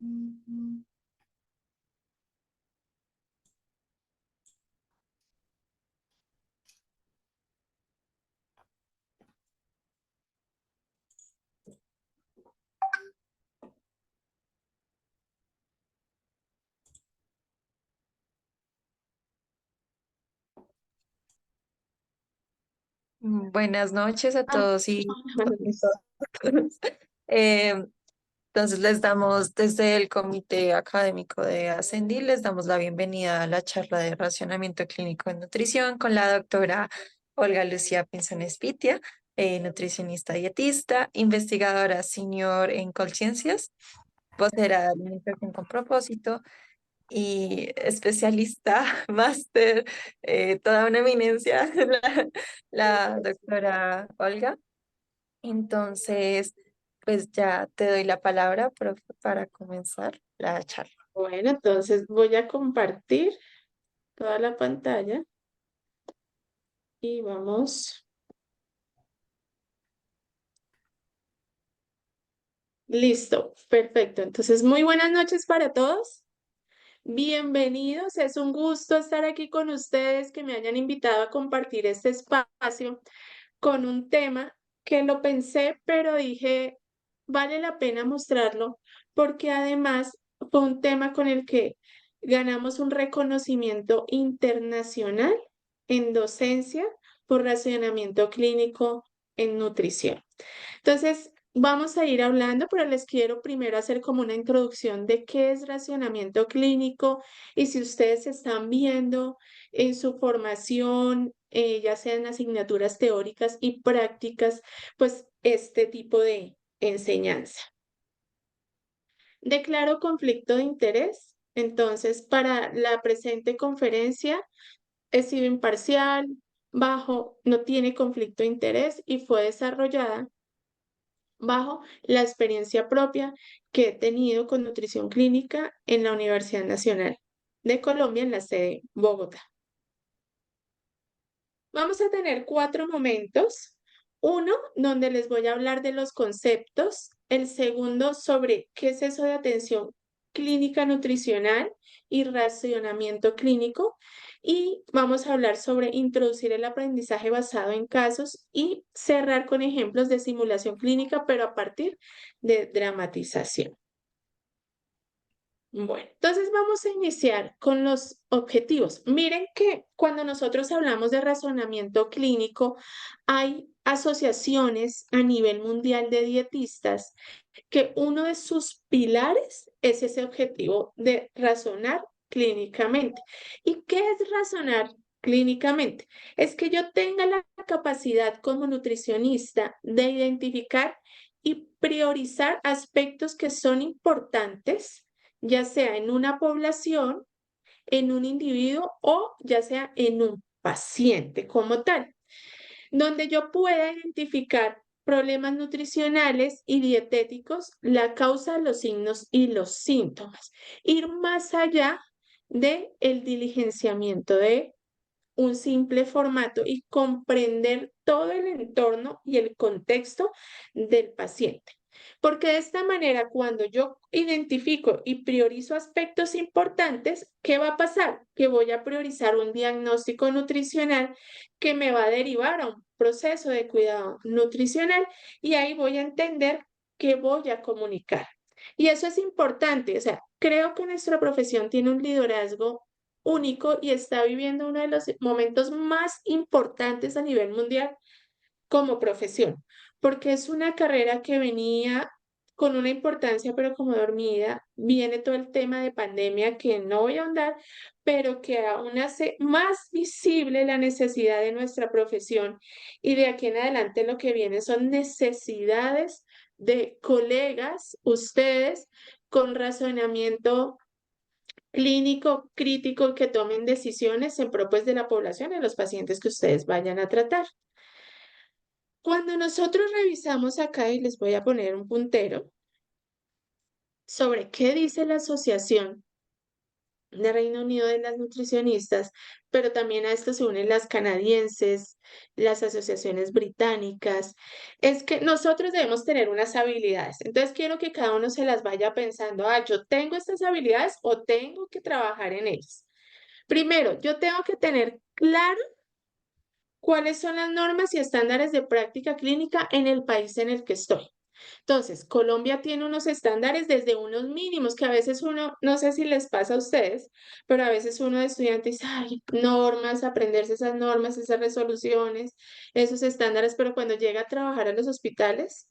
Mm, Buenas noches a Ah, todos y bueno, listo. todas. Eh, entonces les damos desde el Comité Académico de Ascendi, les damos la bienvenida a la charla de racionamiento clínico en nutrición con la doctora Olga Lucía Pinzón Espitia, nutricionista dietista, investigadora senior en Colciencias, vocera de Alimentación con Propósito y especialista, máster, toda una eminencia, la doctora Olga. Entonces, pues ya te doy la palabra, profe, para comenzar la charla. Bueno, entonces voy a compartir toda la pantalla y vamos. Listo, perfecto. Entonces, muy buenas noches para todos. Bienvenidos. Es un gusto estar aquí con ustedes que me hayan invitado a compartir este espacio con un tema que lo pensé, pero dije, vale la pena mostrarlo porque además fue un tema con el que ganamos un reconocimiento internacional en docencia por racionamiento clínico en nutrición. Entonces, vamos a ir hablando, pero les quiero primero hacer como una introducción de qué es racionamiento clínico y si ustedes están viendo en su formación, ya sean asignaturas teóricas y prácticas, pues este tipo de enseñanza. Declaro conflicto de interés. Entonces, para la presente conferencia, he sido imparcial, bajo, no tiene conflicto de interés y fue desarrollada bajo la experiencia propia que he tenido con nutrición clínica en la Universidad Nacional de Colombia, en la sede Bogotá. Vamos a tener 4 momentos. Uno, donde les voy a hablar de los conceptos. El segundo, sobre qué es eso de atención clínica nutricional y racionamiento clínico. Y vamos a hablar sobre introducir el aprendizaje basado en casos y cerrar con ejemplos de simulación clínica, pero a partir de dramatización. Bueno, entonces vamos a iniciar con los objetivos. Miren que cuando nosotros hablamos de razonamiento clínico, hay asociaciones a nivel mundial de dietistas que uno de sus pilares es ese objetivo de razonar clínicamente. ¿Y qué es razonar clínicamente? Es que yo tenga la capacidad como nutricionista de identificar y priorizar aspectos que son importantes, ya sea en una población, en un individuo o ya sea en un paciente como tal, donde yo pueda identificar problemas nutricionales y dietéticos, la causa, los signos y los síntomas. Ir más allá de el diligenciamiento de un simple formato y comprender todo el entorno y el contexto del paciente. Porque de esta manera, cuando yo identifico y priorizo aspectos importantes, ¿qué va a pasar? Que voy a priorizar un diagnóstico nutricional que me va a derivar a un proceso de cuidado nutricional y ahí voy a entender qué voy a comunicar. Y eso es importante, o sea, creo que nuestra profesión tiene un liderazgo único y está viviendo uno de los momentos más importantes a nivel mundial como profesión, porque es una carrera que venía con una importancia, pero como dormida, viene todo el tema de pandemia que no voy a ahondar, pero que aún hace más visible la necesidad de nuestra profesión y de aquí en adelante lo que viene son necesidades de colegas, ustedes, con razonamiento clínico, crítico, que tomen decisiones en pro pues, de la población y los pacientes que ustedes vayan a tratar. Cuando nosotros revisamos acá, y les voy a poner un puntero sobre qué dice la asociación de Reino Unido de las nutricionistas, pero también a esto se unen las canadienses, las asociaciones británicas, es que nosotros debemos tener unas habilidades. Entonces quiero que cada uno se las vaya pensando, yo tengo estas habilidades o tengo que trabajar en ellas. Primero, yo tengo que tener claro cuáles son las normas y estándares de práctica clínica en el país en el que estoy. Entonces, Colombia tiene unos estándares desde unos mínimos que a veces uno, no sé si les pasa a ustedes, pero a veces uno de estudiante dice, ay, normas, aprenderse esas normas, esas resoluciones, esos estándares, pero cuando llega a trabajar en los hospitales,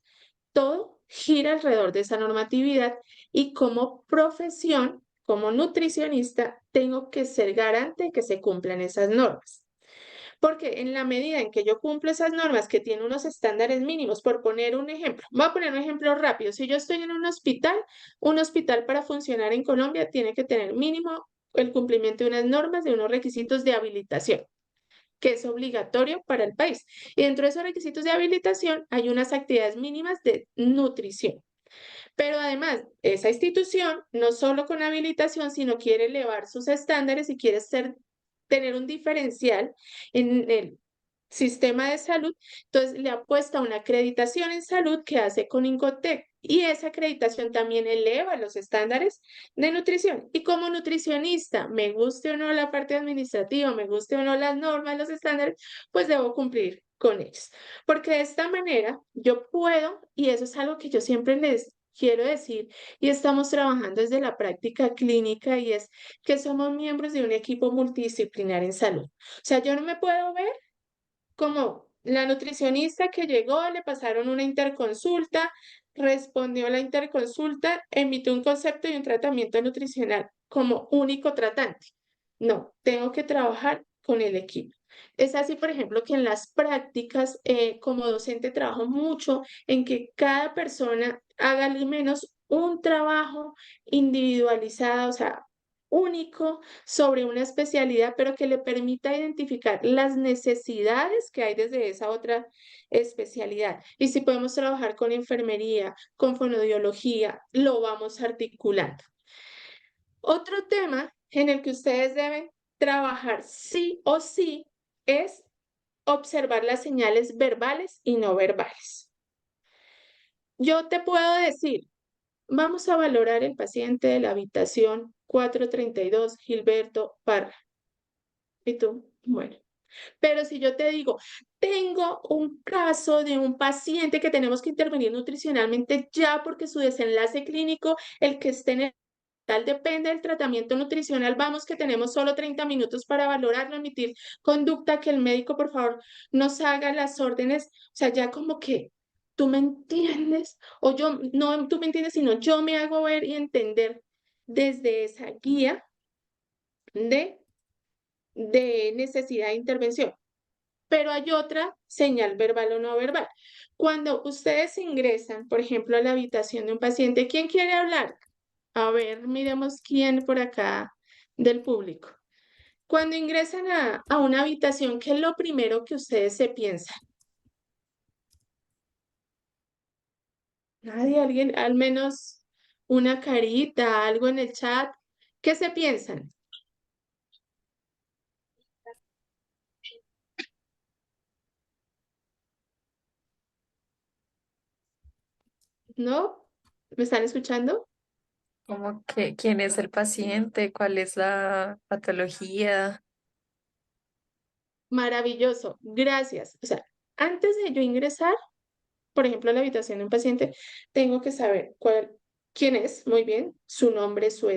todo gira alrededor de esa normatividad y como profesión, como nutricionista, tengo que ser garante de que se cumplan esas normas. Porque en la medida en que yo cumplo esas normas que tienen unos estándares mínimos, por poner un ejemplo, voy a poner un ejemplo rápido. Si yo estoy en un hospital para funcionar en Colombia tiene que tener mínimo el cumplimiento de unas normas, de unos requisitos de habilitación, que es obligatorio para el país. Y dentro de esos requisitos de habilitación hay unas actividades mínimas de nutrición. Pero además, esa institución no solo con habilitación, sino quiere elevar sus estándares y quiere tener un diferencial en el sistema de salud, entonces le apuesta una acreditación en salud que hace con Incotec y esa acreditación también eleva los estándares de nutrición. Y como nutricionista, me guste o no la parte administrativa, me guste o no las normas, los estándares, pues debo cumplir con ellos. Porque de esta manera yo puedo, y eso es algo que yo siempre les quiero decir, y estamos trabajando desde la práctica clínica, y es que somos miembros de un equipo multidisciplinar en salud. O sea, yo no me puedo ver como la nutricionista que llegó, le pasaron una interconsulta, respondió a la interconsulta, emitió un concepto y un tratamiento nutricional como único tratante. No, tengo que trabajar con el equipo. Es así, por ejemplo, que en las prácticas como docente trabajo mucho en que cada persona haga al menos un trabajo individualizado, o sea, único sobre una especialidad, pero que le permita identificar las necesidades que hay desde esa otra especialidad. Y si podemos trabajar con enfermería, con fonoaudiología, lo vamos articulando. Otro tema en el que ustedes deben trabajar sí o sí es observar las señales verbales y no verbales. Yo te puedo decir, vamos a valorar el paciente de la habitación 432, Gilberto Parra. ¿Y tú? Bueno, pero si yo te digo, tengo un caso de un paciente que tenemos que intervenir nutricionalmente ya porque su desenlace clínico, el que esté en el hospital, depende del tratamiento nutricional, vamos que tenemos solo 30 minutos para valorarlo, emitir conducta, que el médico por favor nos haga las órdenes, o sea, ya como que tú me entiendes, o yo, no tú me entiendes, sino yo me hago ver y entender desde esa guía de necesidad de intervención. Pero hay otra señal verbal o no verbal. Cuando ustedes ingresan, por ejemplo, a la habitación de un paciente, ¿quién quiere hablar? A ver, miremos quién por acá del público. Cuando ingresan a una habitación, ¿qué es lo primero que ustedes se piensan? Nadie, alguien, al menos una carita, algo en el chat. ¿Qué se piensan? ¿No? ¿Me están escuchando? Como que quién es el paciente, cuál es la patología. Maravilloso, gracias. O sea, antes de yo ingresar, por ejemplo, a la habitación de un paciente, tengo que saber quién es, muy bien, eh, su nombre, su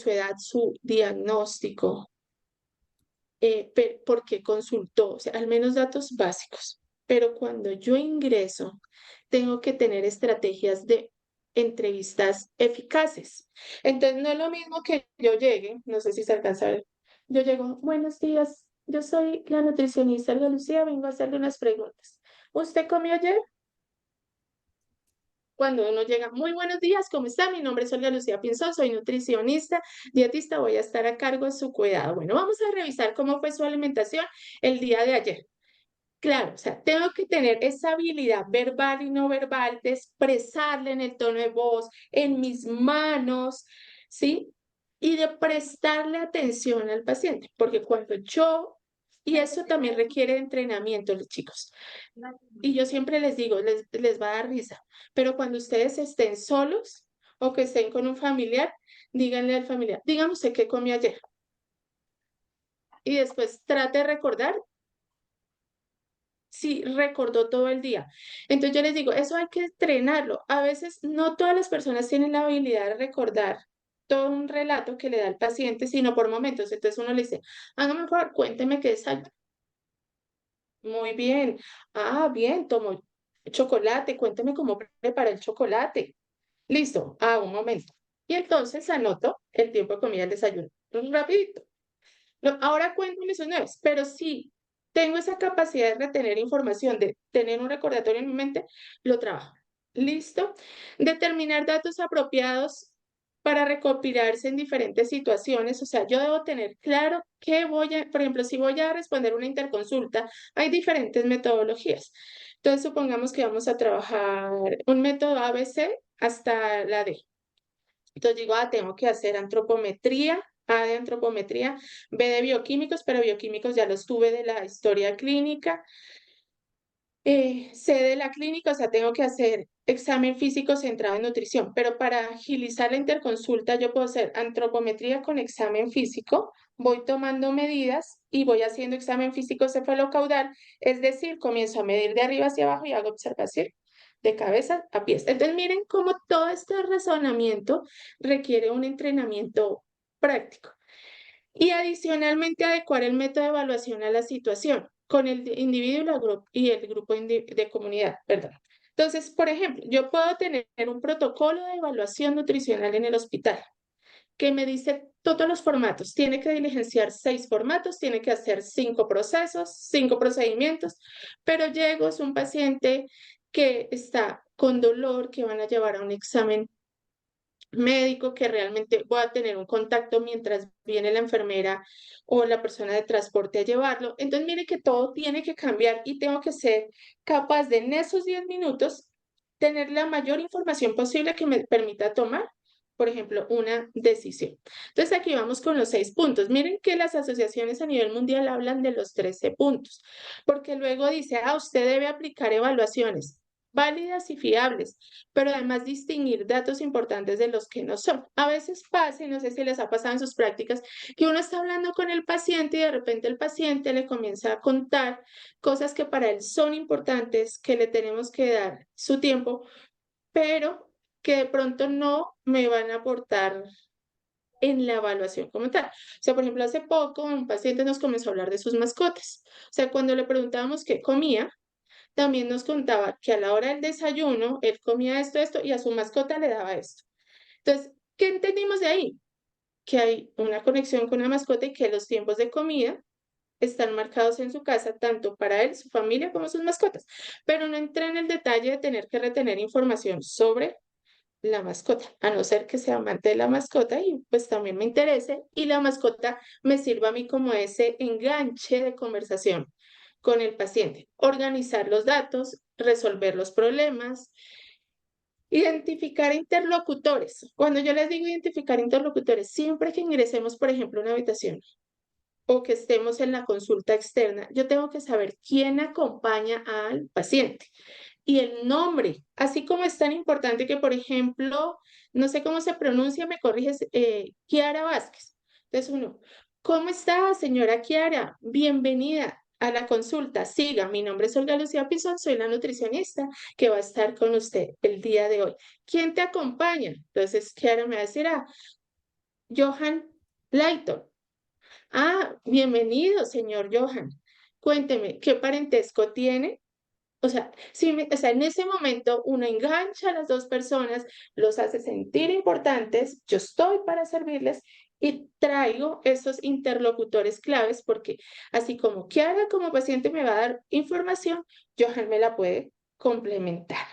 edad, su diagnóstico, por qué consultó, o sea, al menos datos básicos. Pero cuando yo ingreso, tengo que tener estrategias de entrevistas eficaces. Entonces, no es lo mismo que yo llegue, no sé si se alcanza a ver, yo llego, buenos días, yo soy la nutricionista Olga Lucía, vengo a hacerle unas preguntas. ¿Usted comió ayer? Cuando uno llega, muy buenos días, ¿cómo está? Mi nombre es Olga Lucía Pinzón, soy nutricionista, dietista, voy a estar a cargo de su cuidado. Bueno, vamos a revisar cómo fue su alimentación el día de ayer. Claro, o sea, tengo que tener esa habilidad verbal y no verbal de expresarle en el tono de voz, en mis manos, ¿sí? Y de prestarle atención al paciente, porque cuando yo, y eso también requiere entrenamiento, los chicos, y yo siempre les digo, les va a dar risa, pero cuando ustedes estén solos o que estén con un familiar, díganle al familiar, dígame usted qué comió ayer, y después trate de recordar si recordó todo el día. Entonces yo les digo, eso hay que entrenarlo. A veces no todas las personas tienen la habilidad de recordar todo un relato que le da el paciente, sino por momentos. Entonces uno le dice, hágame un favor, cuénteme qué desayunó. Muy bien. Ah, bien, tomó chocolate, cuénteme cómo prepara el chocolate. Listo. Ah, un momento. Y entonces anoto el tiempo de comida del desayuno. Rapidito. No, ahora cuéntame sus nuevas, pero sí tengo esa capacidad de retener información, de tener un recordatorio en mi mente, lo trabajo. ¿Listo? Determinar datos apropiados para recopilarse en diferentes situaciones. O sea, yo debo tener claro qué voy a, por ejemplo, si voy a responder una interconsulta, hay diferentes metodologías. Entonces, supongamos que vamos a trabajar un método ABC hasta la D. Entonces digo, tengo que hacer antropometría, A de antropometría, B de bioquímicos, pero bioquímicos ya los tuve de la historia clínica, C de la clínica, o sea, tengo que hacer examen físico centrado en nutrición, pero para agilizar la interconsulta yo puedo hacer antropometría con examen físico, voy tomando medidas y voy haciendo examen físico cefalocaudal, es decir, comienzo a medir de arriba hacia abajo y hago observación de cabeza a pies. Entonces miren cómo todo este razonamiento requiere un entrenamiento práctico. Y adicionalmente adecuar el método de evaluación a la situación con el individuo y el grupo de comunidad, perdón. Entonces, por ejemplo, yo puedo tener un protocolo de evaluación nutricional en el hospital que me dice todos los formatos. Tiene que diligenciar 6 formatos, tiene que hacer 5 procesos, 5 procedimientos, pero llego, es un paciente que está con dolor, que van a llevar a un examen médico, que realmente voy a tener un contacto mientras viene la enfermera o la persona de transporte a llevarlo. Entonces, mire que todo tiene que cambiar y tengo que ser capaz de en esos 10 minutos tener la mayor información posible que me permita tomar, por ejemplo, una decisión. Entonces, aquí vamos con los 6 puntos. Miren que las asociaciones a nivel mundial hablan de los 13 puntos, porque luego dice, usted debe aplicar evaluaciones válidas y fiables, pero además distinguir datos importantes de los que no son. A veces pasa, y no sé si les ha pasado en sus prácticas, que uno está hablando con el paciente y de repente el paciente le comienza a contar cosas que para él son importantes, que le tenemos que dar su tiempo, pero que de pronto no me van a aportar en la evaluación como tal. O sea, por ejemplo, hace poco un paciente nos comenzó a hablar de sus mascotas. O sea, cuando le preguntábamos qué comía, también nos contaba que a la hora del desayuno él comía esto, esto y a su mascota le daba esto. Entonces, ¿qué entendimos de ahí? Que hay una conexión con la mascota y que los tiempos de comida están marcados en su casa, tanto para él, su familia, como sus mascotas. Pero no entré en el detalle de tener que retener información sobre la mascota, a no ser que sea amante de la mascota y pues también me interese y la mascota me sirva a mí como ese enganche de conversación con el paciente. Organizar los datos, resolver los problemas, identificar interlocutores. Cuando yo les digo identificar interlocutores, siempre que ingresemos, por ejemplo, a una habitación o que estemos en la consulta externa, yo tengo que saber quién acompaña al paciente y el nombre, así como es tan importante que, por ejemplo, no sé cómo se pronuncia, me corriges, Kiara Vázquez. Entonces uno, ¿cómo está, señora Kiara? Bienvenida a la consulta. Siga, mi nombre es Olga Lucía Pizón, soy la nutricionista que va a estar con usted el día de hoy. ¿Quién te acompaña? Entonces Kiara me va a decir, Johan Layton. Bienvenido, señor Johan. Cuénteme, ¿qué parentesco tiene? O sea, o sea, en ese momento uno engancha a las dos personas, los hace sentir importantes, yo estoy para servirles y traigo esos interlocutores claves porque así como Kiara como paciente me va a dar información, Johan me la puede complementar.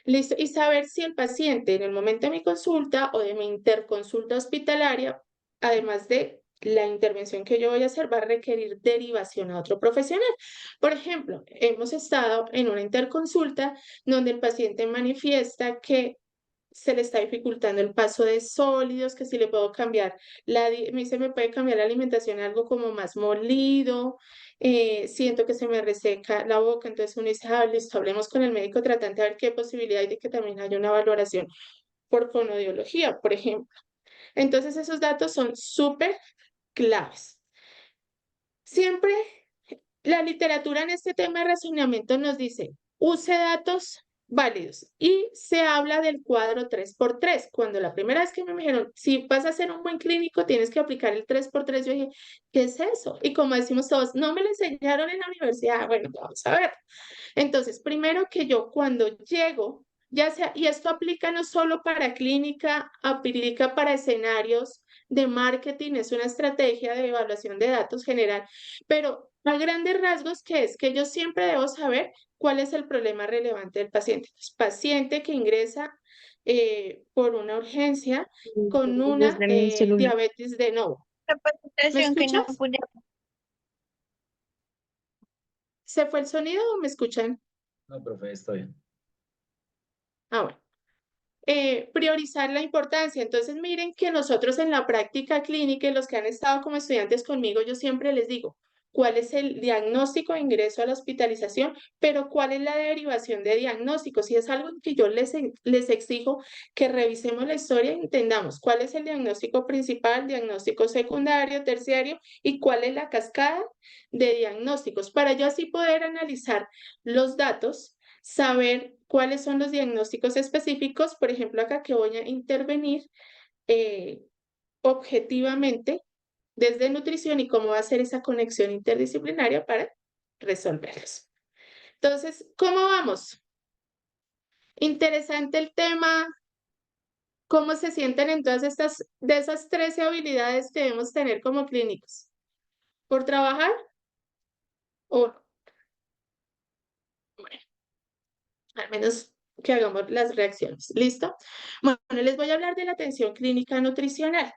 Listo. Y saber si el paciente en el momento de mi consulta o de mi interconsulta hospitalaria, además de la intervención que yo voy a hacer va a requerir derivación a otro profesional. Por ejemplo, hemos estado en una interconsulta donde el paciente manifiesta que se le está dificultando el paso de sólidos, que si le puedo cambiar me dice, me puede cambiar la alimentación a algo como más molido, siento que se me reseca la boca, entonces uno dice, ah, listo, hablemos con el médico tratante a ver qué posibilidad hay de que también haya una valoración por fonodiología, por ejemplo. Entonces esos datos son súper claves. Siempre la literatura en este tema de razonamiento nos dice, use datos válidos y se habla del cuadro 3x3. Cuando la primera vez que me dijeron, si vas a ser un buen clínico, tienes que aplicar el 3x3, yo dije, ¿qué es eso? Y como decimos todos, no me lo enseñaron en la universidad. Bueno, vamos a ver. Entonces, primero que yo cuando llego, ya sea, y esto aplica no solo para clínica, aplica para escenarios de marketing, es una estrategia de evaluación de datos general, pero a grandes rasgos, ¿qué es? Que yo siempre debo saber cuál es el problema relevante del paciente. Pues, paciente que ingresa por una urgencia con una Desde mi celular. diabetes de novo. ¿Me Capacitación que no escuchas? pude. ¿Se fue el sonido o me escuchan? No, profe, está bien. Ah, bueno. Priorizar la importancia. Entonces, miren que nosotros en la práctica clínica y los que han estado como estudiantes conmigo, yo siempre les digo, ¿cuál es el diagnóstico de ingreso a la hospitalización? Pero ¿cuál es la derivación de diagnóstico? Si es algo que yo les exijo que revisemos la historia y entendamos cuál es el diagnóstico principal, diagnóstico secundario, terciario y cuál es la cascada de diagnósticos para yo así poder analizar los datos, saber cuáles son los diagnósticos específicos, por ejemplo, acá que voy a intervenir objetivamente desde nutrición y cómo va a ser esa conexión interdisciplinaria para resolverlos. Entonces, ¿cómo vamos? Interesante el tema, cómo se sienten en todas estas, de esas 13 habilidades que debemos tener como clínicos. ¿Por trabajar? ¿O no? Bueno, al menos que hagamos las reacciones. ¿Listo? Bueno, les voy a hablar de la atención clínica nutricional.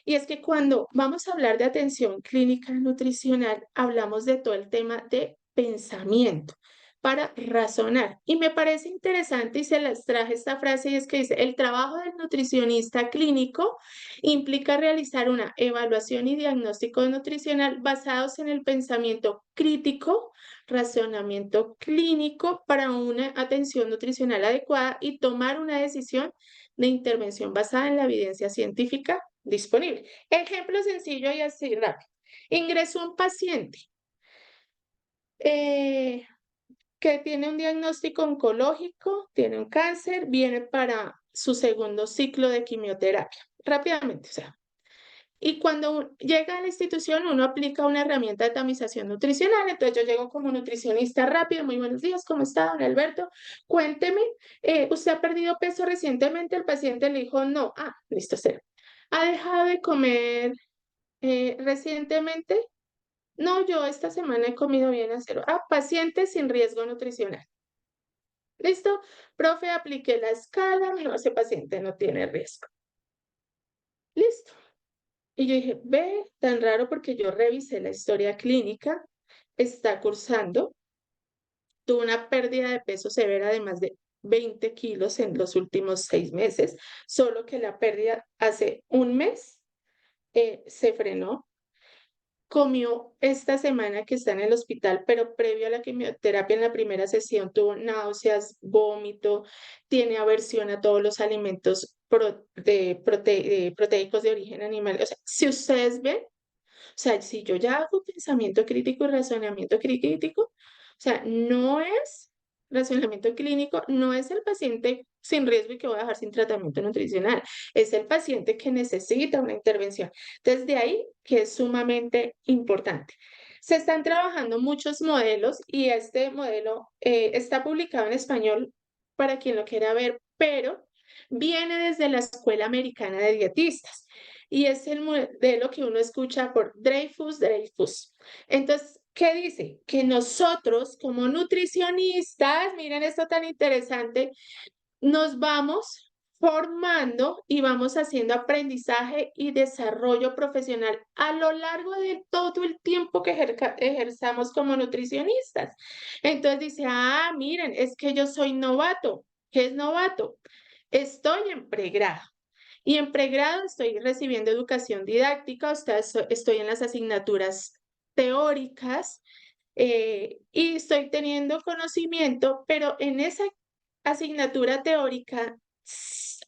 Y es que cuando vamos a hablar de atención clínica nutricional, hablamos de todo el tema de pensamiento para razonar. Y me parece interesante y se las traje esta frase y es que dice, el trabajo del nutricionista clínico implica realizar una evaluación y diagnóstico nutricional basados en el pensamiento crítico, razonamiento clínico para una atención nutricional adecuada y tomar una decisión de intervención basada en la evidencia científica disponible. Ejemplo sencillo y así rápido. Ingresó un paciente que tiene un diagnóstico oncológico, tiene un cáncer, viene para su segundo ciclo de quimioterapia. Rápidamente, o sea, y cuando llega a la institución, uno aplica una herramienta de tamización nutricional. Entonces yo llego como nutricionista rápido. Muy buenos días, ¿cómo está, don Alberto? Cuénteme, ¿usted ha perdido peso recientemente? El paciente le dijo, no. Ah, listo, cero. ¿Ha dejado de comer recientemente? No, yo esta semana he comido bien a cero. Ah, paciente sin riesgo nutricional. Listo, profe, apliqué la escala. No, ese paciente no tiene riesgo. Listo. Y yo dije, ve, tan raro porque yo revisé la historia clínica, está cursando, tuvo una pérdida de peso severa de más de 20 kilos en los últimos 6 meses, solo que la pérdida hace un mes se frenó. Comió esta semana que está en el hospital, pero previo a la quimioterapia en la primera sesión tuvo náuseas, vómito, tiene aversión a todos los alimentos proteicos de origen animal. O sea, si ustedes ven, o sea, si yo ya hago pensamiento crítico y razonamiento crítico, o sea, no es razonamiento clínico, no es el paciente sin riesgo y que voy a dejar sin tratamiento nutricional, es el paciente que necesita una intervención. Desde ahí, que es sumamente importante. Se están trabajando muchos modelos y este modelo está publicado en español para quien lo quiera ver, pero viene desde la Escuela Americana de Dietistas y es el modelo que uno escucha por Dreyfus. Entonces, ¿qué dice? Que nosotros como nutricionistas, miren esto tan interesante, nos vamos formando y vamos haciendo aprendizaje y desarrollo profesional a lo largo de todo el tiempo que ejerzamos como nutricionistas. Entonces dice, ah, miren, es que yo soy novato. ¿Qué es novato? Estoy en pregrado. Y en pregrado estoy recibiendo educación didáctica, o sea, estoy en las asignaturas teóricas y estoy teniendo conocimiento, pero en esa asignatura teórica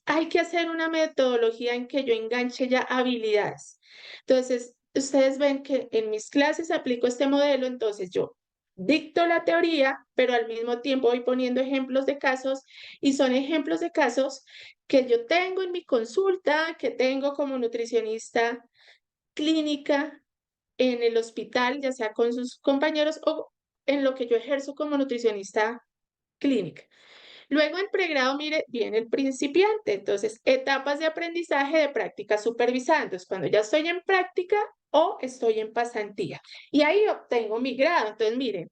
hay que hacer una metodología en que yo enganche ya habilidades. Entonces, ustedes ven que en mis clases aplico este modelo, entonces yo dicto la teoría, pero al mismo tiempo voy poniendo ejemplos de casos y son ejemplos de casos que yo tengo en mi consulta, que tengo como nutricionista clínica en el hospital, ya sea con sus compañeros o en lo que yo ejerzo como nutricionista clínica. Luego en pregrado, mire, viene el principiante, entonces etapas de aprendizaje de práctica supervisada. Entonces, cuando ya estoy en práctica o estoy en pasantía. Y ahí obtengo mi grado. Entonces, miren,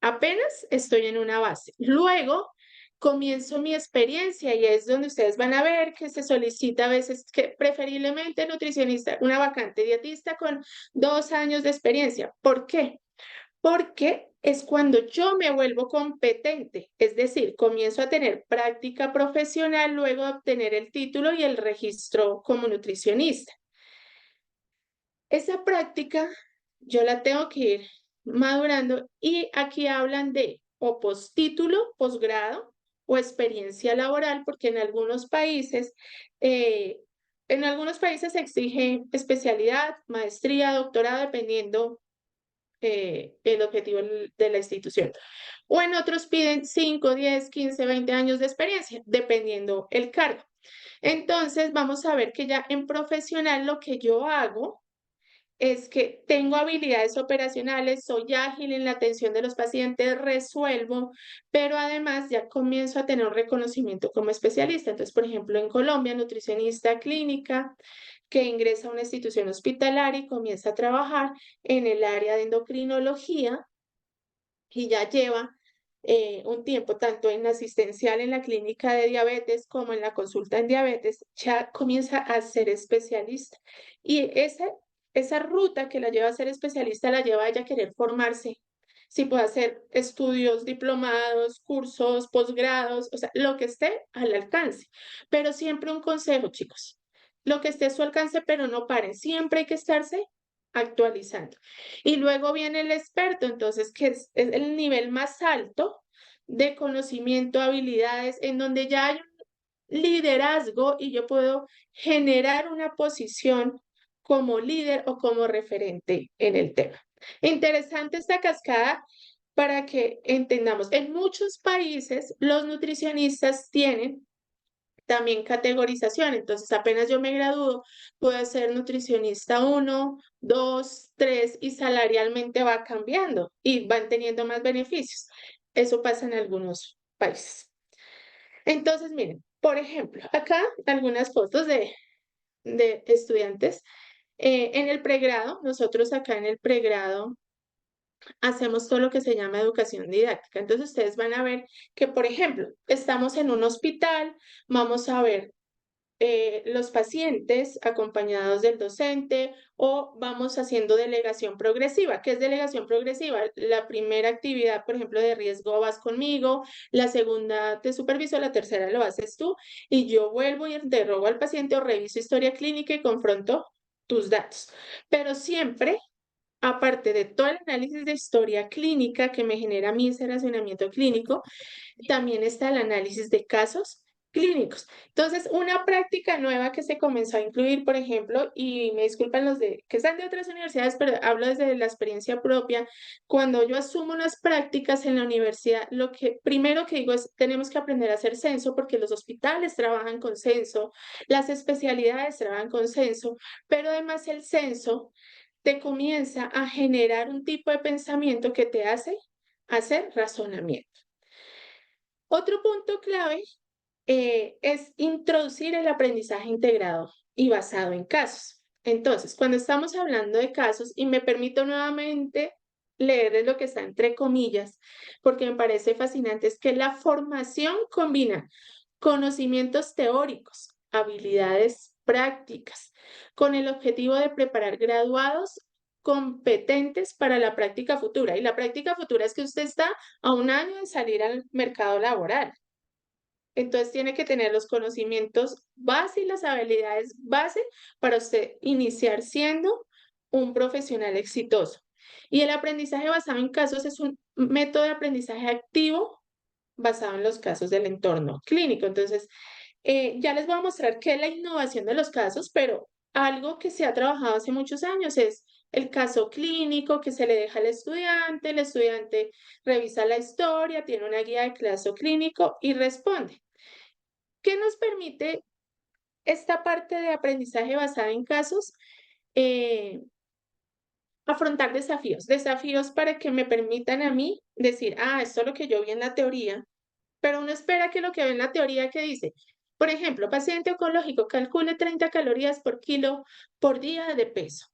apenas estoy en una base. Luego comienzo mi experiencia y es donde ustedes van a ver que se solicita a veces que preferiblemente nutricionista, una vacante dietista con 2 años de experiencia. ¿Por qué? Porque es cuando yo me vuelvo competente, es decir, comienzo a tener práctica profesional luego de obtener el título y el registro como nutricionista. Esa práctica yo la tengo que ir madurando y aquí hablan de o postítulo, posgrado o experiencia laboral, porque eh, en algunos países se exige especialidad, maestría, doctorado, dependiendo el objetivo de la institución. O en otros piden 5, 10, 15, 20 años de experiencia, dependiendo el cargo. Entonces, vamos a ver que ya en profesional lo que yo hago es que tengo habilidades operacionales, soy ágil en la atención de los pacientes, resuelvo, pero además ya comienzo a tener un reconocimiento como especialista. Entonces, por ejemplo, en Colombia, nutricionista clínica que ingresa a una institución hospitalaria y comienza a trabajar en el área de endocrinología y ya lleva un tiempo tanto en asistencial en la clínica de diabetes como en la consulta en diabetes, ya comienza a ser especialista. Y esa ruta que la lleva a ser especialista la lleva a ella a querer formarse. Si puede hacer estudios, diplomados, cursos, posgrados, o sea, lo que esté al alcance. Pero siempre un consejo, chicos, lo que esté a su alcance, pero no paren, siempre hay que estarse actualizando. Y luego viene el experto, entonces, que es el nivel más alto de conocimiento, habilidades, en donde ya hay un liderazgo y yo puedo generar una posición como líder o como referente en el tema. Interesante esta cascada para que entendamos. En muchos países, los nutricionistas tienen también categorización. Entonces, apenas yo me gradúo, puedo ser nutricionista 1, 2, 3 y salarialmente va cambiando y van teniendo más beneficios. Eso pasa en algunos países. Entonces, miren, por ejemplo, acá algunas fotos de estudiantes. En el pregrado, nosotros acá en el pregrado hacemos todo lo que se llama educación didáctica. Entonces, ustedes van a ver que, por ejemplo, estamos en un hospital, vamos a ver los pacientes acompañados del docente o vamos haciendo delegación progresiva. ¿Qué es delegación progresiva? La primera actividad, por ejemplo, de riesgo vas conmigo, la segunda te superviso, la tercera lo haces tú y yo vuelvo y interrogo al paciente o reviso historia clínica y confronto tus datos. Pero siempre, aparte de todo el análisis de historia clínica que me genera mi ese razonamiento clínico, también está el análisis de casos clínicos. Entonces, una práctica nueva que se comenzó a incluir, por ejemplo, y me disculpan los de que están de otras universidades, pero hablo desde la experiencia propia, cuando yo asumo unas prácticas en la universidad, lo que primero que digo es, tenemos que aprender a hacer censo porque los hospitales trabajan con censo, las especialidades trabajan con censo, pero además el censo te comienza a generar un tipo de pensamiento que te hace hacer razonamiento. Otro punto clave es introducir el aprendizaje integrado y basado en casos. Entonces, cuando estamos hablando de casos, y me permito nuevamente leerles lo que está entre comillas, porque me parece fascinante, es que la formación combina conocimientos teóricos, habilidades prácticas, con el objetivo de preparar graduados competentes para la práctica futura. Y la práctica futura es que usted está a un año de salir al mercado laboral. Entonces tiene que tener los conocimientos base y las habilidades base para usted iniciar siendo un profesional exitoso. Y el aprendizaje basado en casos es un método de aprendizaje activo basado en los casos del entorno clínico. Entonces, ya les voy a mostrar qué es la innovación de los casos, pero algo que se ha trabajado hace muchos años es el caso clínico que se le deja al estudiante, el estudiante revisa la historia, tiene una guía de caso clínico y responde. ¿Qué nos permite esta parte de aprendizaje basada en casos? Eh, Afrontar desafíos, desafíos para que me permitan a mí decir, esto es lo que yo vi en la teoría, pero uno espera que lo que ve en la teoría que dice, por ejemplo, paciente oncológico, calcule 30 calorías por kilo por día de peso.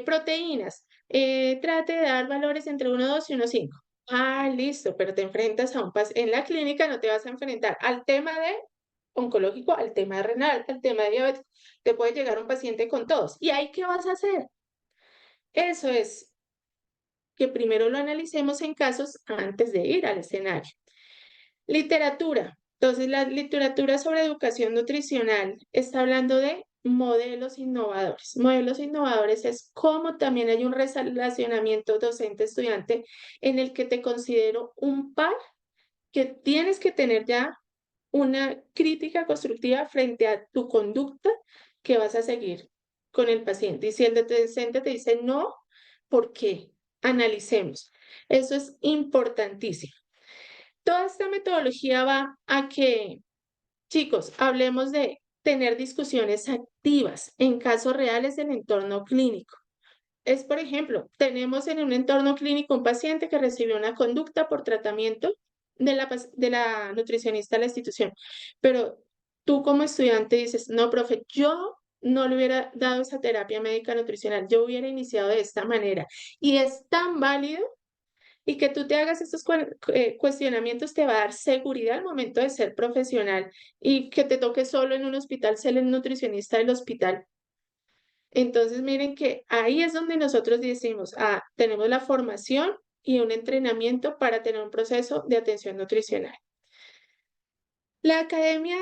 Proteínas, trate de dar valores entre 1,2 y 1,5. Listo, pero te enfrentas a un paciente, en la clínica no te vas a enfrentar al tema de oncológico, al tema renal, al tema de diabetes. Te puede llegar un paciente con todos. ¿Y ahí qué vas a hacer? Eso es que primero lo analicemos en casos antes de ir al escenario. Literatura. Entonces, la literatura sobre educación nutricional está hablando de modelos innovadores. Modelos innovadores es como también hay un relacionamiento docente-estudiante en el que te considero un par que tienes que tener ya una crítica constructiva frente a tu conducta que vas a seguir con el paciente. Y si el docente te dice no, ¿por qué? Analicemos. Eso es importantísimo. Toda esta metodología va a que, chicos, hablemos de tener discusiones activas en casos reales del entorno clínico. Es, por ejemplo, tenemos en un entorno clínico un paciente que recibió una conducta por tratamiento de la nutricionista de la institución, pero tú como estudiante dices, no, profe, yo no le hubiera dado esa terapia médica nutricional, yo hubiera iniciado de esta manera. Y es tan válido y que tú te hagas estos cuestionamientos te va a dar seguridad al momento de ser profesional y que te toque solo en un hospital ser el nutricionista del hospital. Entonces, miren que ahí es donde nosotros decimos, tenemos la formación y un entrenamiento para tener un proceso de atención nutricional. La academia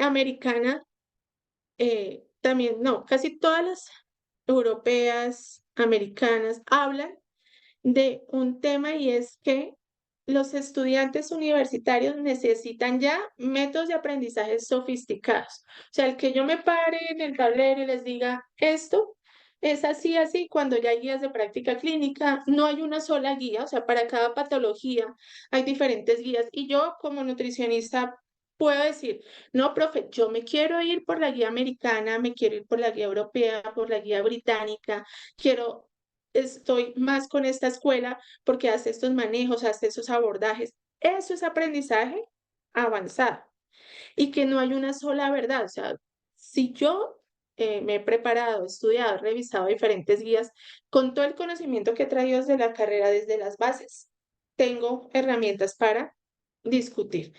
americana, también, no, casi todas las europeas, americanas, hablan de un tema y es que los estudiantes universitarios necesitan ya métodos de aprendizaje sofisticados. O sea, el que yo me pare en el tablero y les diga esto es así, así, cuando ya hay guías de práctica clínica, no hay una sola guía, o sea, para cada patología hay diferentes guías. Y yo como nutricionista puedo decir, no, profe, yo me quiero ir por la guía americana, me quiero ir por la guía europea, por la guía británica, estoy más con esta escuela porque hace estos manejos, hace esos abordajes. Eso es aprendizaje avanzado y que no hay una sola verdad. O sea, si yo me he preparado, estudiado, revisado diferentes guías, con todo el conocimiento que he traído desde la carrera, desde las bases, tengo herramientas para discutir.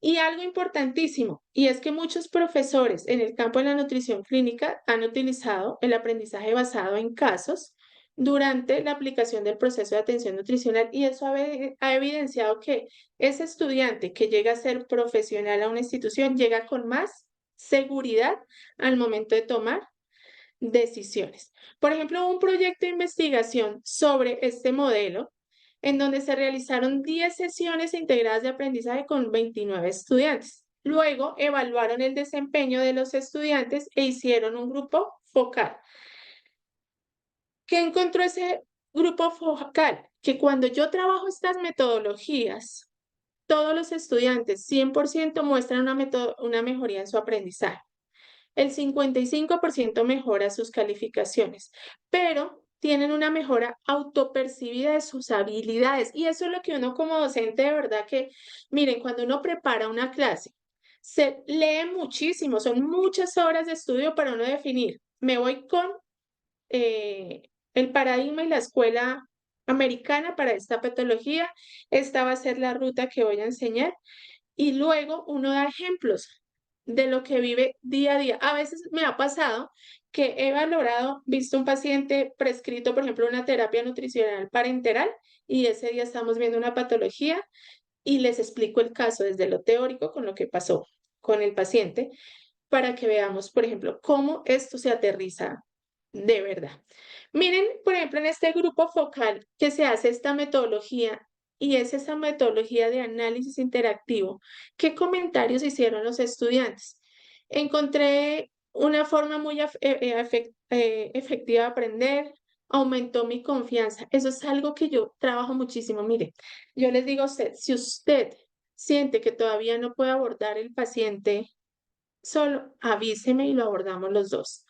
Y algo importantísimo, y es que muchos profesores en el campo de la nutrición clínica han utilizado el aprendizaje basado en casos durante la aplicación del proceso de atención nutricional y eso ha evidenciado que ese estudiante que llega a ser profesional a una institución llega con más seguridad al momento de tomar decisiones. Por ejemplo, un proyecto de investigación sobre este modelo en donde se realizaron 10 sesiones integradas de aprendizaje con 29 estudiantes. Luego evaluaron el desempeño de los estudiantes e hicieron un grupo focal. ¿Qué encontró ese grupo focal? Que cuando yo trabajo estas metodologías, todos los estudiantes 100% muestran una mejoría en su aprendizaje. El 55% mejora sus calificaciones, pero tienen una mejora autopercibida de sus habilidades. Y eso es lo que uno como docente de verdad que, miren, cuando uno prepara una clase, se lee muchísimo, son muchas horas de estudio para uno definir. Me voy con el paradigma y la escuela americana para esta patología. Esta va a ser la ruta que voy a enseñar y luego uno da ejemplos de lo que vive día a día. A veces me ha pasado que he valorado, visto un paciente prescrito, por ejemplo, una terapia nutricional parenteral, y ese día estamos viendo una patología y les explico el caso desde lo teórico con lo que pasó con el paciente para que veamos, por ejemplo, cómo esto se aterriza de verdad. Miren, por ejemplo, en este grupo focal que se hace esta metodología y es esa metodología de análisis interactivo, ¿qué comentarios hicieron los estudiantes? Encontré una forma muy efectiva de aprender, aumentó mi confianza. Eso es algo que yo trabajo muchísimo. Mire, yo les digo a usted, si usted siente que todavía no puede abordar el paciente solo, avíseme y lo abordamos los dos.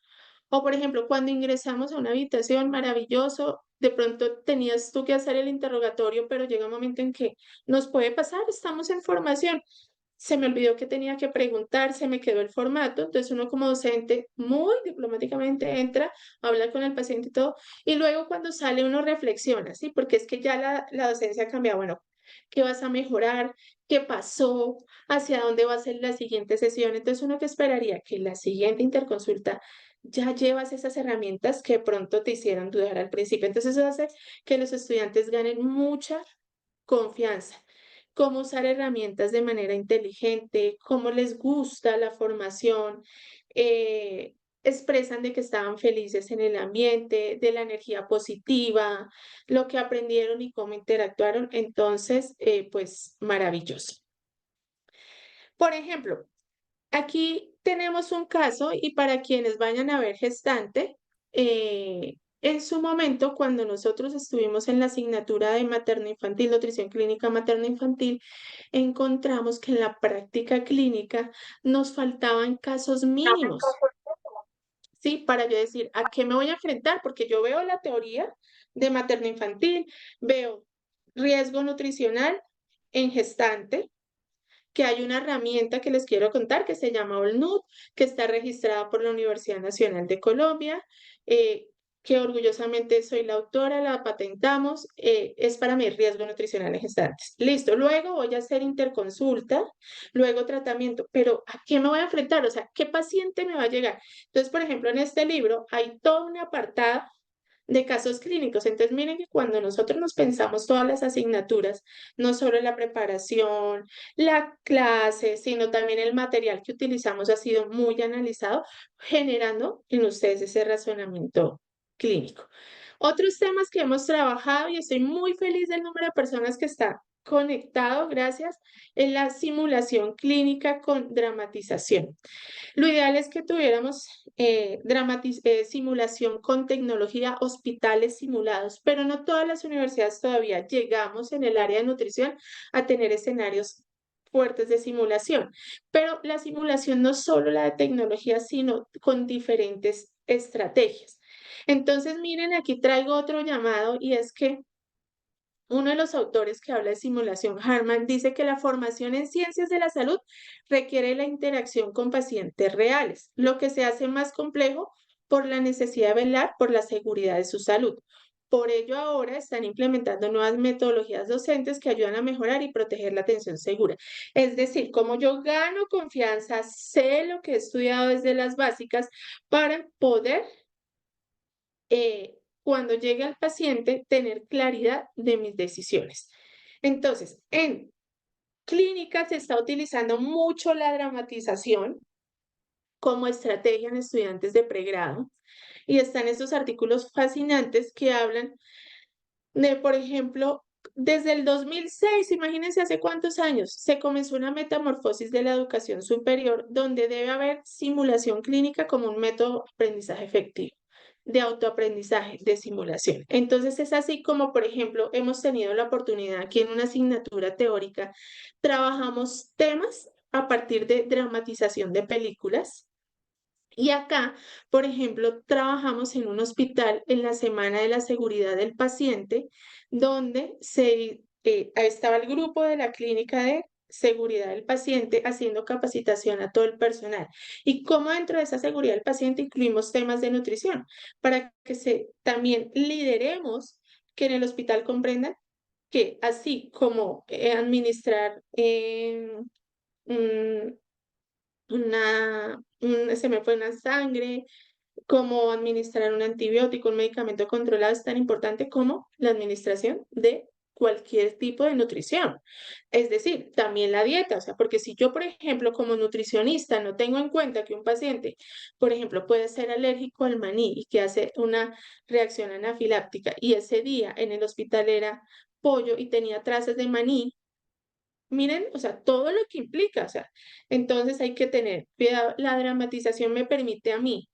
O por ejemplo, cuando ingresamos a una habitación, maravilloso, de pronto tenías tú que hacer el interrogatorio, pero llega un momento en que nos puede pasar, estamos en formación. Se me olvidó que tenía que preguntar, se me quedó el formato, entonces uno como docente muy diplomáticamente entra, habla con el paciente y todo, y luego cuando sale uno reflexiona, ¿sí? Porque es que ya la docencia cambia, bueno, ¿qué vas a mejorar? ¿Qué pasó? ¿Hacia dónde va a ser la siguiente sesión? Entonces uno que esperaría que la siguiente interconsulta ya llevas esas herramientas que pronto te hicieron dudar al principio. Entonces eso hace que los estudiantes ganen mucha confianza, cómo usar herramientas de manera inteligente, cómo les gusta la formación, expresan de que estaban felices en el ambiente, de la energía positiva, lo que aprendieron y cómo interactuaron. Entonces, pues maravilloso. Por ejemplo, aquí tenemos un caso y para quienes vayan a ver gestante, en su momento, cuando nosotros estuvimos en la asignatura de materno-infantil, nutrición clínica materno-infantil, encontramos que en la práctica clínica nos faltaban casos mínimos, ¿sí? Para yo decir, ¿a qué me voy a enfrentar? Porque yo veo la teoría de materno-infantil, veo riesgo nutricional en gestante, que hay una herramienta que les quiero contar que se llama OLNUD, que está registrada por la Universidad Nacional de Colombia, eh, que orgullosamente soy la autora, la patentamos, es para mi riesgo nutricional en gestantes. Listo, luego voy a hacer interconsulta, luego tratamiento, pero ¿a qué me voy a enfrentar? O sea, ¿qué paciente me va a llegar? Entonces, por ejemplo, en este libro hay todo un apartado de casos clínicos. Entonces, miren que cuando nosotros nos pensamos todas las asignaturas, no solo la preparación, la clase, sino también el material que utilizamos ha sido muy analizado, generando en ustedes ese razonamiento clínico. Otros temas que hemos trabajado y estoy muy feliz del número de personas que está conectado, gracias, en la simulación clínica con dramatización. Lo ideal es que tuviéramos simulación con tecnología, hospitales simulados, pero no todas las universidades todavía llegamos en el área de nutrición a tener escenarios fuertes de simulación. Pero la simulación no solo la de tecnología, sino con diferentes estrategias. Entonces, miren, aquí traigo otro llamado y es que uno de los autores que habla de simulación, Harman, dice que la formación en ciencias de la salud requiere la interacción con pacientes reales, lo que se hace más complejo por la necesidad de velar por la seguridad de su salud. Por ello, ahora están implementando nuevas metodologías docentes que ayudan a mejorar y proteger la atención segura. Es decir, como yo gano confianza, sé lo que he estudiado desde las básicas para poder cuando llegue al paciente, tener claridad de mis decisiones. Entonces, en clínica se está utilizando mucho la dramatización como estrategia en estudiantes de pregrado y están estos artículos fascinantes que hablan de, por ejemplo, desde el 2006, imagínense hace cuántos años, se comenzó una metamorfosis de la educación superior donde debe haber simulación clínica como un método de aprendizaje efectivo, de autoaprendizaje, de simulación. Entonces es así como, por ejemplo, hemos tenido la oportunidad aquí en una asignatura teórica, trabajamos temas a partir de dramatización de películas, y acá, por ejemplo, trabajamos en un hospital en la Semana de la Seguridad del Paciente, donde estaba el grupo de la clínica de seguridad del paciente haciendo capacitación a todo el personal. Y como dentro de esa seguridad del paciente incluimos temas de nutrición, para que también lideremos que en el hospital comprendan que así como administrar un- se me fue una sangre, cómo administrar un antibiótico, un medicamento controlado es tan importante como la administración de cualquier tipo de nutrición. Es decir, también la dieta, o sea, porque si yo, por ejemplo, como nutricionista no tengo en cuenta que un paciente, por ejemplo, puede ser alérgico al maní y que hace una reacción anafiláctica y ese día en el hospital era pollo y tenía trazas de maní, miren, o sea, todo lo que implica, o sea, entonces hay que tener cuidado. La dramatización me permite a mí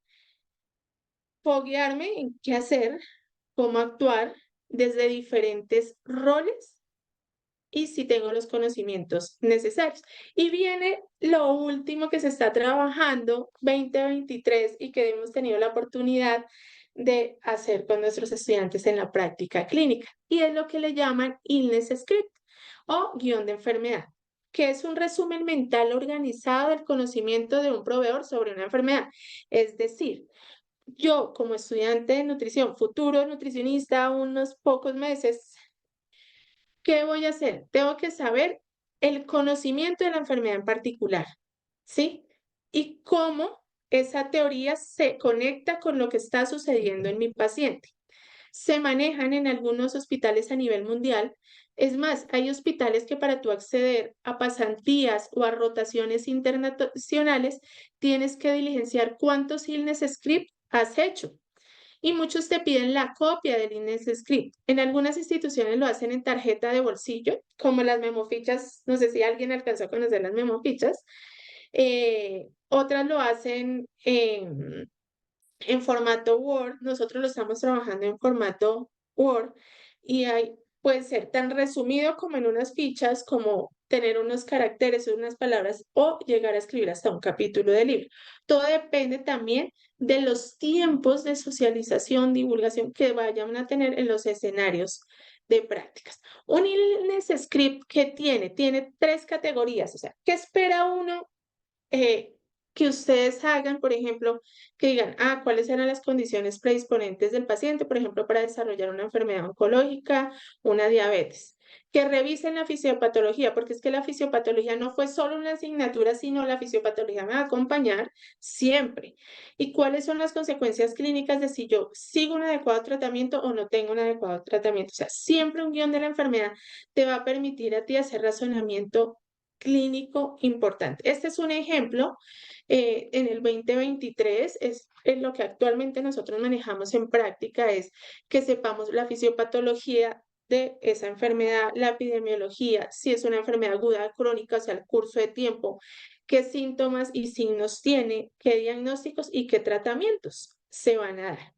foguearme en qué hacer, cómo actuar desde diferentes roles y si tengo los conocimientos necesarios. Y viene lo último que se está trabajando 2023 y que hemos tenido la oportunidad de hacer con nuestros estudiantes en la práctica clínica y es lo que le llaman illness script o guión de enfermedad, que es un resumen mental organizado del conocimiento de un proveedor sobre una enfermedad. Es decir, yo como estudiante de nutrición, futuro nutricionista, unos pocos meses, ¿qué voy a hacer? Tengo que saber el conocimiento de la enfermedad en particular, ¿sí? Y cómo esa teoría se conecta con lo que está sucediendo en mi paciente. Se manejan en algunos hospitales a nivel mundial. Es más, hay hospitales que para tú acceder a pasantías o a rotaciones internacionales, tienes que diligenciar cuántos illness script has hecho y muchos te piden la copia del illness script. En algunas instituciones lo hacen en tarjeta de bolsillo, como las memofichas, no sé si alguien alcanzó a conocer las memofichas. Otras lo hacen en formato Word, nosotros lo estamos trabajando en formato Word y hay, puede ser tan resumido como en unas fichas, como tener unos caracteres o unas palabras o llegar a escribir hasta un capítulo de libro. Todo depende también de los tiempos de socialización, divulgación que vayan a tener en los escenarios de prácticas. Un illness script que tiene tres categorías, o sea, ¿qué espera uno eh, que ustedes hagan, por ejemplo, que digan, cuáles eran las condiciones predisponentes del paciente, por ejemplo, para desarrollar una enfermedad oncológica, una diabetes? Que revisen la fisiopatología, porque es que la fisiopatología no fue solo una asignatura, sino la fisiopatología me va a acompañar siempre. ¿Y cuáles son las consecuencias clínicas de si yo sigo un adecuado tratamiento o no tengo un adecuado tratamiento? O sea, siempre un guión de la enfermedad te va a permitir a ti hacer razonamiento clínico importante. Este es un ejemplo. En el 2023 es lo que actualmente nosotros manejamos en práctica, es que sepamos la fisiopatología de esa enfermedad, la epidemiología, si es una enfermedad aguda, crónica, o sea, el curso de tiempo, qué síntomas y signos tiene, qué diagnósticos y qué tratamientos se van a dar.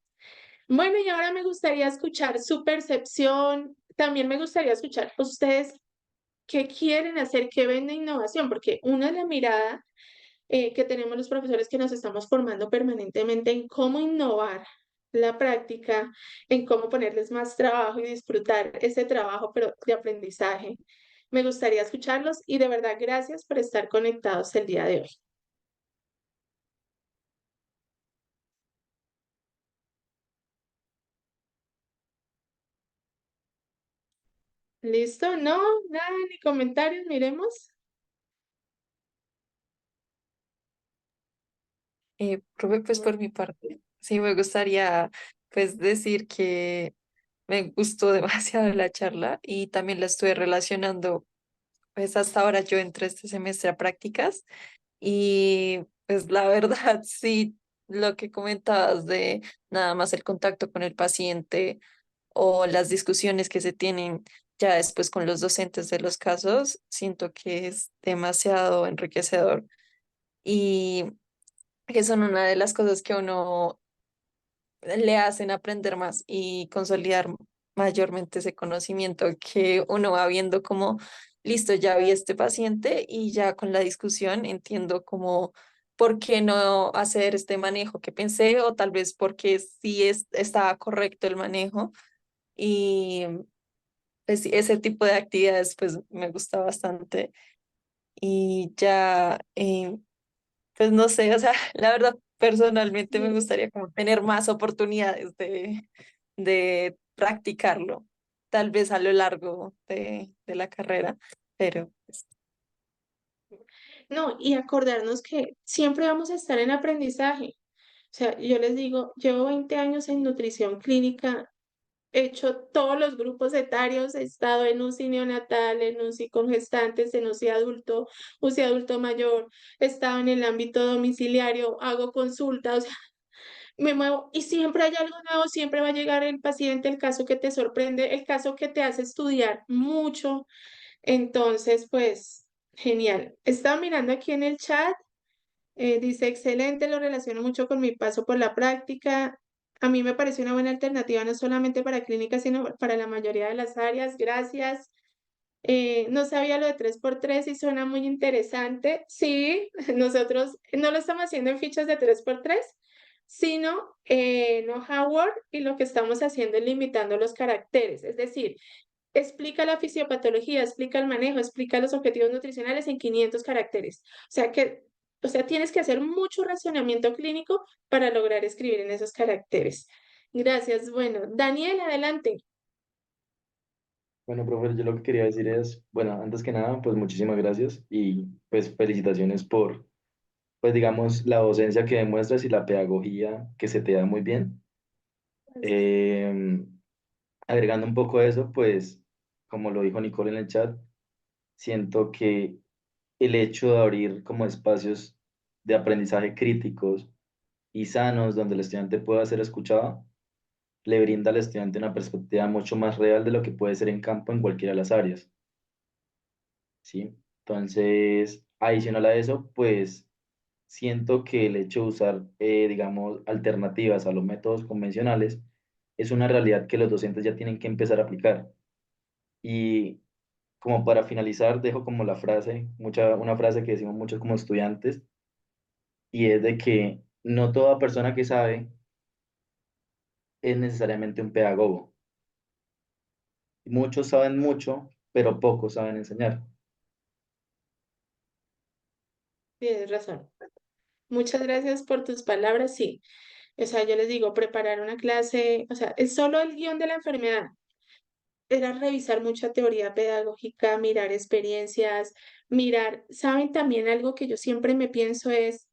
Bueno, y ahora me gustaría escuchar su percepción, también me gustaría escuchar ustedes qué quieren hacer, qué ven de innovación, porque una es la mirada que tenemos los profesores que nos estamos formando permanentemente en cómo innovar la práctica, en cómo ponerles más trabajo y disfrutar ese trabajo, pero de aprendizaje. Me gustaría escucharlos y de verdad gracias por estar conectados el día de hoy. ¿Listo? No, nada, ni comentarios, miremos. Profe, pues por mi parte, sí me gustaría pues decir que me gustó demasiado la charla y también la estuve relacionando, pues hasta ahora yo entré este semestre a prácticas y pues la verdad sí, lo que comentabas de nada más el contacto con el paciente o las discusiones que se tienen ya después con los docentes de los casos, siento que es demasiado enriquecedor y que son una de las cosas que a uno le hacen aprender más y consolidar mayormente ese conocimiento que uno va viendo como, listo, ya vi este paciente y ya con la discusión entiendo como por qué no hacer este manejo que pensé o tal vez porque sí estaba correcto el manejo y pues, sí, ese tipo de actividades pues me gusta bastante y ya pues no sé, o sea, la verdad, personalmente me gustaría como tener más oportunidades de practicarlo, tal vez a lo largo de la carrera, pero pues, no, y acordarnos que siempre vamos a estar en aprendizaje. O sea, yo les digo, llevo 20 años en nutrición clínica, he hecho todos los grupos etarios, he estado en UCI neonatal, en UCI con gestantes, en UCI adulto mayor, he estado en el ámbito domiciliario, hago consultas, o sea, me muevo y siempre hay algo nuevo, siempre va a llegar el paciente, el caso que te sorprende, el caso que te hace estudiar mucho. Entonces, pues, genial. Estaba mirando aquí en el chat. Dice, excelente, lo relaciono mucho con mi paso por la práctica. A mí me parece una buena alternativa, no solamente para clínicas, sino para la mayoría de las áreas. Gracias. No sabía lo de 3x3 y suena muy interesante. Sí, nosotros no lo estamos haciendo en fichas de 3x3, sino no Howard, y lo que estamos haciendo es limitando los caracteres. Es decir, explica la fisiopatología, explica el manejo, explica los objetivos nutricionales en 500 caracteres. O sea, tienes que hacer mucho racionamiento clínico para lograr escribir en esos caracteres. Gracias. Bueno, Daniel, adelante. Bueno, profe, yo lo que quería decir es, bueno, antes que nada, pues muchísimas gracias y pues felicitaciones por, pues digamos, la docencia que demuestras y la pedagogía que se te da muy bien. Gracias. Eh, Agregando un poco a eso, pues, como lo dijo Nicole en el chat, siento que el hecho de abrir como espacios de aprendizaje críticos y sanos donde el estudiante pueda ser escuchado, le brinda al estudiante una perspectiva mucho más real de lo que puede ser en campo en cualquiera de las áreas. ¿Sí? Entonces, adicional a eso, pues siento que el hecho de usar, digamos, alternativas a los métodos convencionales es una realidad que los docentes ya tienen que empezar a aplicar. Y como para finalizar, dejo como la frase, una frase que decimos muchos como estudiantes, y es de que no toda persona que sabe es necesariamente un pedagogo. Muchos saben mucho, pero pocos saben enseñar. Tienes razón. Muchas gracias por tus palabras. Sí, o sea, yo les digo, preparar una clase, o sea, es solo el guión de la enfermedad. Era revisar mucha teoría pedagógica, mirar experiencias, mirar, saben también algo que yo siempre me pienso es,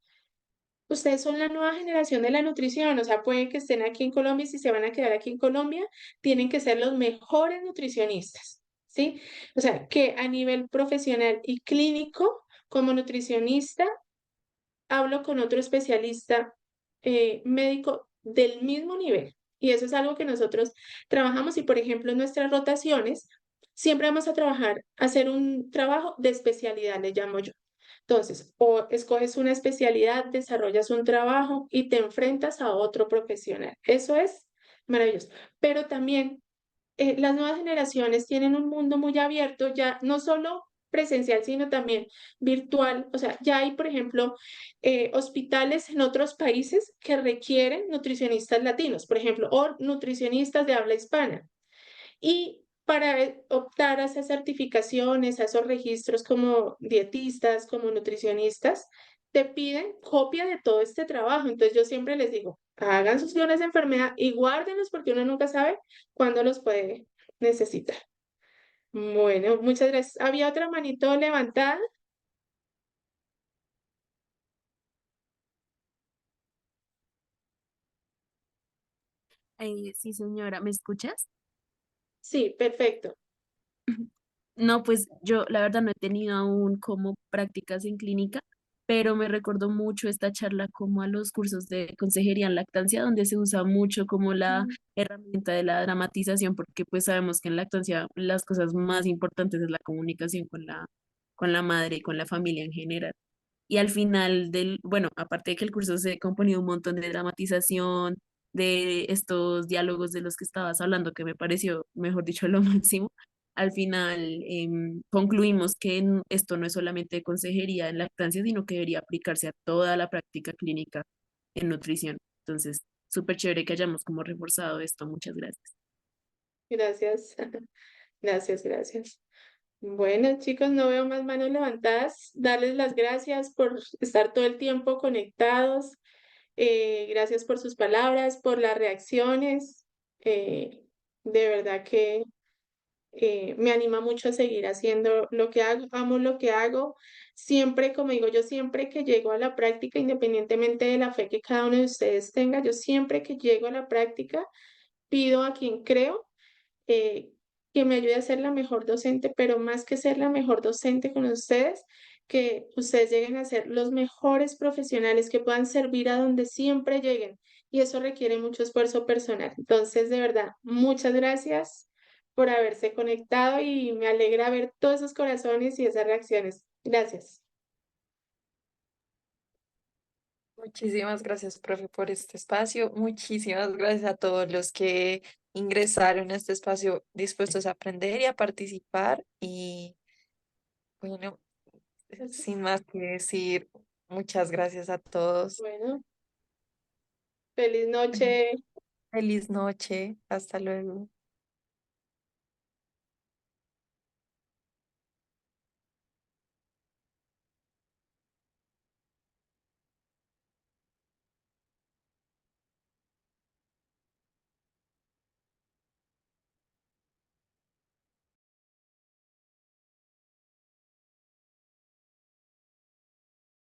ustedes son la nueva generación de la nutrición, o sea, pueden que estén aquí en Colombia y si se van a quedar aquí en Colombia, tienen que ser los mejores nutricionistas, ¿sí? O sea, que a nivel profesional y clínico, como nutricionista, hablo con otro especialista médico del mismo nivel. Y eso es algo que nosotros trabajamos y, por ejemplo, en nuestras rotaciones, siempre vamos a trabajar, hacer un trabajo de especialidad, le llamo yo. Entonces, o escoges una especialidad, desarrollas un trabajo y te enfrentas a otro profesional. Eso es maravilloso. Pero también las nuevas generaciones tienen un mundo muy abierto, ya no solo presencial, sino también virtual. O sea, ya hay, por ejemplo, hospitales en otros países que requieren nutricionistas latinos, por ejemplo, o nutricionistas de habla hispana. Y para optar a esas certificaciones, a esos registros como dietistas, como nutricionistas, te piden copia de todo este trabajo. Entonces yo siempre les digo, hagan sus guiones de enfermedad y guárdenlos porque uno nunca sabe cuándo los puede necesitar. Bueno, muchas gracias. ¿Había otra manito levantada? Sí, señora, ¿me escuchas? Sí, perfecto. No, pues yo la verdad no he tenido aún como prácticas en clínica, pero me recordó mucho esta charla como a los cursos de consejería en lactancia, donde se usa mucho como la Mm. herramienta de la dramatización, porque pues sabemos que en lactancia las cosas más importantes es la comunicación con la madre y con la familia en general. Y al final del, bueno, aparte de que el curso se componía un montón de dramatización, de estos diálogos de los que estabas hablando, que me pareció, mejor dicho, lo máximo, al final concluimos que esto no es solamente consejería en lactancia, sino que debería aplicarse a toda la práctica clínica en nutrición. Entonces, súper chévere que hayamos como reforzado esto. Muchas gracias. Gracias. Gracias, gracias. Bueno, chicos, no veo más manos levantadas. Darles las gracias por estar todo el tiempo conectados. Gracias por sus palabras, por las reacciones. De verdad que me anima mucho a seguir haciendo lo que hago, amo lo que hago. Siempre, como digo, yo siempre que llego a la práctica, independientemente de la fe que cada uno de ustedes tenga, yo siempre que llego a la práctica, pido a quien creo eh, que me ayude a ser la mejor docente, pero más que ser la mejor docente con ustedes, que ustedes lleguen a ser los mejores profesionales que puedan servir a donde siempre lleguen. Y eso requiere mucho esfuerzo personal. Entonces, de verdad, muchas gracias por haberse conectado y me alegra ver todos esos corazones y esas reacciones. Gracias. Muchísimas gracias, profe, por este espacio. Muchísimas gracias a todos los que ingresaron a este espacio dispuestos a aprender y a participar. Y bueno, Gracias. sin más que decir, muchas gracias a todos. Bueno, feliz noche. Feliz noche. Hasta luego.